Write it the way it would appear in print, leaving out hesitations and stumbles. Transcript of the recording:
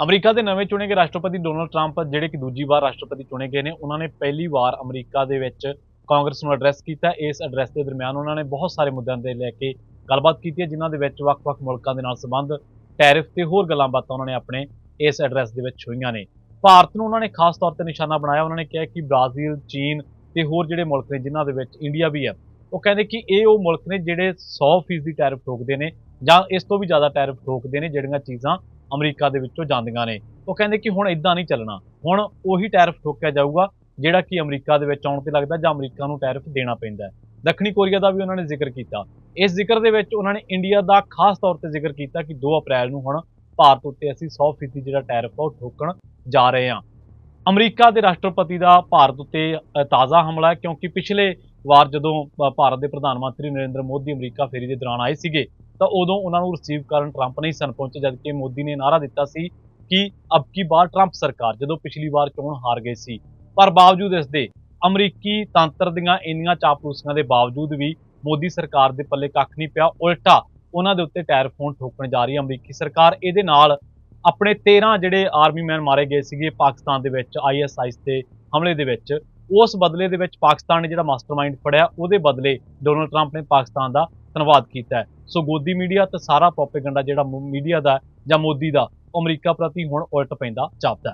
America ਦੇ ਨਵੇਂ ਚੁਣੇ ਗਏ ਰਾਸ਼ਟਰਪਤੀ ਡੋਨਲਡ ਟਰੰਪ ਜਿਹੜੇ ਕਿ ਦੂਜੀ ਵਾਰ ਰਾਸ਼ਟਰਪਤੀ ਚੁਣੇ ਗਏ ਨੇ, ਉਹਨਾਂ ਨੇ ਪਹਿਲੀ ਵਾਰ ਅਮਰੀਕਾ ਦੇ ਵਿੱਚ ਕਾਂਗਰਸ ਨੂੰ ਐਡਰੈਸ ਕੀਤਾ। ਇਸ ਐਡਰੈਸ ਦੇ ਦਰਮਿਆਨ ਉਹਨਾਂ ਨੇ ਬਹੁਤ ਸਾਰੇ ਮੁੱਦਿਆਂ ਦੇ ਲੈ ਕੇ ਗੱਲਬਾਤ ਕੀਤੀ ਹੈ, ਜਿਨ੍ਹਾਂ ਦੇ ਵਿੱਚ ਵੱਖ-ਵੱਖ ਮੁਲਕਾਂ ਦੇ ਨਾਲ ਸੰਬੰਧ, ਟੈਰਿਫ ਤੇ ਹੋਰ ਗੱਲਾਂ ਬਾਤਾਂ ਉਹਨਾਂ ਨੇ ਆਪਣੇ ਇਸ ਐਡਰੈਸ ਦੇ ਵਿੱਚ ਛੂਹੀਆਂ ਨੇ। ਭਾਰਤ ਨੂੰ ਉਹਨਾਂ ਨੇ ਖਾਸ ਤੌਰ ਤੇ ਨਿਸ਼ਾਨਾ ਬਣਾਇਆ। ਉਹਨਾਂ ਨੇ ਕਿਹਾ ਕਿ ਬ੍ਰਾਜ਼ੀਲ, ਚੀਨ ਤੇ ਹੋਰ ਜਿਹੜੇ ਮੁਲਕ ਨੇ, ਜਿਨ੍ਹਾਂ ਦੇ ਵਿੱਚ ਇੰਡੀਆ ਵੀ ਹੈ, ਉਹ ਕਹਿੰਦੇ ਕਿ ਇਹ ਉਹ ਮੁਲਕ ਨੇ ਜਿਹੜੇ 100% ਦੀ ਟੈਰਿਫ ਠੋਕਦੇ ਨੇ ਜਾਂ ਇਸ ਤੋਂ ਵੀ ਜ਼ਿਆਦਾ ਟੈਰਿਫ ਠੋਕਦੇ ਨੇ ਜਿਹੜੀਆਂ ਚੀਜ਼ਾਂ ਅਮਰੀਕਾ ਦੇ ਵਿੱਚੋਂ ਜਾਂਦੀਆਂ ਨੇ। ਉਹ ਕਹਿੰਦੇ ਕਿ ਹੁਣ ਇਦਾਂ ਨਹੀਂ ਚੱਲਣਾ, ਹੁਣ ਉਹੀ ਟੈਰਿਫ ਠੋਕਿਆ ਜਾਊਗਾ ਜਿਹੜਾ ਕਿ ਅਮਰੀਕਾ ਦੇ ਵਿੱਚ ਆਉਣ ਤੇ ਲੱਗਦਾ ਜਾਂ ਅਮਰੀਕਾ ਨੂੰ ਟੈਰਿਫ ਦੇਣਾ ਪੈਂਦਾ। ਦੱਖਣੀ ਕੋਰੀਆ ਦਾ ਵੀ ਉਹਨਾਂ ਨੇ ਜ਼ਿਕਰ ਕੀਤਾ। ਇਸ ਜ਼ਿਕਰ ਦੇ ਵਿੱਚ ਉਹਨਾਂ ਨੇ ਇੰਡੀਆ ਦਾ ਖਾਸ ਤੌਰ ਤੇ ਜ਼ਿਕਰ ਕੀਤਾ ਕਿ 2 ਅਪ੍ਰੈਲ ਨੂੰ ਹੁਣ ਭਾਰਤ ਉੱਤੇ ਅਸੀਂ 100% ਜਿਹੜਾ ਟੈਰਿਫ ਆ ਉਹ ਠੋਕਣ ਜਾ ਰਹੇ ਹਾਂ। ਅਮਰੀਕਾ ਦੇ ਰਾਸ਼ਟਰਪਤੀ ਦਾ ਭਾਰਤ ਉੱਤੇ ਤਾਜ਼ਾ ਹਮਲਾ ਹੈ, ਕਿਉਂਕਿ ਪਿਛਲੇ ਵਾਰ ਜਦੋਂ ਭਾਰਤ ਦੇ ਪ੍ਰਧਾਨ ਮੰਤਰੀ ਨਰਿੰਦਰ ਮੋਦੀ ਅਮਰੀਕਾ ਫੇਰੀ ਦੇ ਦੌਰਾਨ ਆਏ ਸੀਗੇ ਤਾਂ ਉਦੋਂ ਉਹਨਾਂ ਨੂੰ ਰਿਸੀਵ ਕਰਨ ਟਰੰਪ ਨਹੀਂ ਸਨ ਪਹੁੰਚੇ, ਜਦਕਿ ਮੋਦੀ ਨੇ ਨਾਅਰਾ ਦਿੱਤਾ ਸੀ ਕਿ ਅਬ ਕੀ ਬਾਰ ਟਰੰਪ ਸਰਕਾਰ, ਜਦੋਂ ਪਿਛਲੀ ਵਾਰ ਚੋਣ ਹਾਰ ਗਏ ਸੀ। ਪਰ ਬਾਵਜੂਦ ਇਸ ਦੇ ਅਮਰੀਕੀ ਤੰਤਰ ਦੀਆਂ ਇੰਨੀਆਂ ਚਾਪਲੂਸੀਆਂ ਦੇ ਬਾਵਜੂਦ ਵੀ ਮੋਦੀ ਸਰਕਾਰ ਦੇ ਪੱਲੇ ਕੱਖ ਨਹੀਂ ਪਿਆ। ਉਲਟਾ ਉਹਨਾਂ ਦੇ ਉੱਤੇ ਟੈਰਿਫ ਹੁਣ ਠੋਕਣ ਜਾ ਰਹੀ ਹੈ ਅਮਰੀਕੀ ਸਰਕਾਰ। ਇਹਦੇ ਨਾਲ ਆਪਣੇ 13 ਜਿਹੜੇ ਆਰਮੀ ਮੈਨ ਮਾਰੇ ਗਏ ਸੀਗੇ ਪਾਕਿਸਤਾਨ ਦੇ ਵਿੱਚ ISIS ਦੇ ਹਮਲੇ ਦੇ ਵਿੱਚ, ਉਸ ਬਦਲੇ ਦੇ ਵਿੱਚ ਪਾਕਿਸਤਾਨ ਨੇ ਜਿਹੜਾ ਮਾਸਟਰਮਾਈਂਡ ਫੜਿਆ, ਉਹਦੇ ਬਦਲੇ ਡੋਨਲਡ ਟਰੰਪ ਨੇ ਪਾਕਿਸਤਾਨ ਦਾ ਧੰਨਵਾਦ ਕੀਤਾ ਹੈ। ਸੋ ਗੋਦੀ ਮੀਡੀਆ ਤੇ ਸਾਰਾ ਪ੍ਰੋਪੇਗੈਂਡਾ ਜਿਹੜਾ ਮੀਡੀਆ ਦਾ ਜਾਂ ਮੋਦੀ ਦਾ ਅਮਰੀਕਾ ਪ੍ਰਤੀ ਹੁਣ ਉਲਟ ਪੈਂਦਾ ਜਾਪਦਾ ਹੈ।